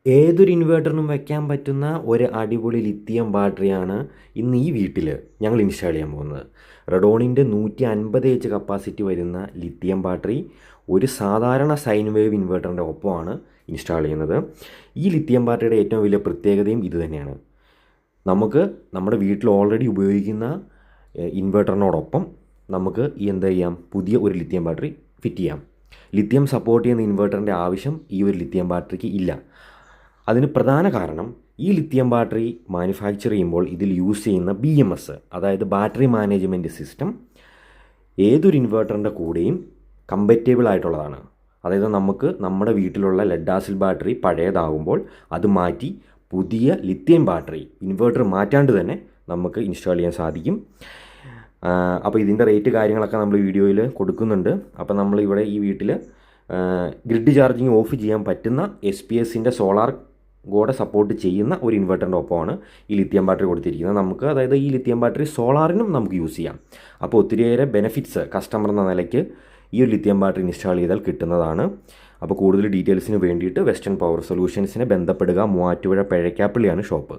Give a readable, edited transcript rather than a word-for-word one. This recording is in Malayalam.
ഏതൊരു ഇൻവേർട്ടറിനും വെക്കാൻ പറ്റുന്ന ഒരു അടിപൊളി ലിത്തിയം ബാറ്ററിയാണ് ഇന്ന് ഈ വീട്ടിൽ ഞങ്ങൾ ഇൻസ്റ്റാൾ ചെയ്യാൻ പോകുന്നത്. റെഡോണിൻ്റെ 150 കപ്പാസിറ്റി വരുന്ന ലിത്തിയം ബാറ്ററി ഒരു സാധാരണ സൈൻ വേവ് ഇൻവേർട്ടറിൻ്റെ ഒപ്പമാണ് ഇൻസ്റ്റാൾ ചെയ്യുന്നത്. ഈ ലിത്തിയം ബാറ്ററിയുടെ ഏറ്റവും വലിയ പ്രത്യേകതയും ഇത് തന്നെയാണ്. നമുക്ക് നമ്മുടെ വീട്ടിൽ ഓൾറെഡി ഉപയോഗിക്കുന്ന ഇൻവേർട്ടറിനോടൊപ്പം നമുക്ക് എന്ത് ചെയ്യാം, പുതിയ ഒരു ലിത്തിയം ബാറ്ററി ഫിറ്റ് ചെയ്യാം. ലിത്തിയം സപ്പോർട്ട് ചെയ്യുന്ന ഇൻവേർട്ടറിൻ്റെ ആവശ്യം ഈ ഒരു ലിത്തിയം ബാറ്ററിക്ക് ഇല്ല. അതിന് പ്രധാന കാരണം ഈ ലിത്തിയം ബാറ്ററി മാനുഫാക്ചർ ചെയ്യുമ്പോൾ ഇതിൽ യൂസ് ചെയ്യുന്ന BMS, അതായത് ബാറ്ററി മാനേജ്മെൻറ്റ് സിസ്റ്റം, ഏതൊരു ഇൻവേർട്ടറിൻ്റെ കൂടെയും കമ്പറ്റബിൾ ആയിട്ടുള്ളതാണ്. അതായത് നമുക്ക് നമ്മുടെ വീട്ടിലുള്ള ലെഡ് ആസിഡ് ബാറ്ററി പഴയതാകുമ്പോൾ അത് മാറ്റി പുതിയ ലിത്തിയം ബാറ്ററി ഇൻവേർട്ടർ മാറ്റാണ്ട് തന്നെ നമുക്ക് ഇൻസ്റ്റാൾ ചെയ്യാൻ സാധിക്കും. അപ്പോൾ ഇതിൻ്റെ റേറ്റ് കാര്യങ്ങളൊക്കെ നമ്മൾ വീഡിയോയിൽ കൊടുക്കുന്നുണ്ട്. അപ്പോൾ നമ്മൾ ഇവിടെ ഈ വീട്ടിൽ ഗ്രിഡ് ചാർജിങ് ഓഫ് ചെയ്യാൻ പറ്റുന്ന SPS-ൻ്റെ സോളാർ കൂടെ സപ്പോർട്ട് ചെയ്യുന്ന ഒരു ഇൻവെർട്ടറിൻ്റെ ഒപ്പമാണ് ഈ ലിത്തിയം ബാറ്ററി കൊടുത്തിരിക്കുന്നത്. നമുക്ക് അതായത് ഈ ലിത്തിയം ബാറ്ററി സോളാറിനും നമുക്ക് യൂസ് ചെയ്യാം. അപ്പോൾ ഒത്തിരിയേറെ ബെനിഫിറ്റ്സ് കസ്റ്റമർ എന്ന നിലയ്ക്ക് ഈ ഒരു ലിത്തിയം ബാറ്ററി ഇൻസ്റ്റാൾ ചെയ്താൽ കിട്ടുന്നതാണ്. അപ്പോൾ കൂടുതൽ ഡീറ്റെയിൽസിന് വേണ്ടിയിട്ട് വെസ്റ്റേൺ പവർ സൊല്യൂഷൻസിനെ ബന്ധപ്പെടുക. മൂവാറ്റുപുഴ പെഴക്കാപ്പള്ളിയാണ് ഷോപ്പ്.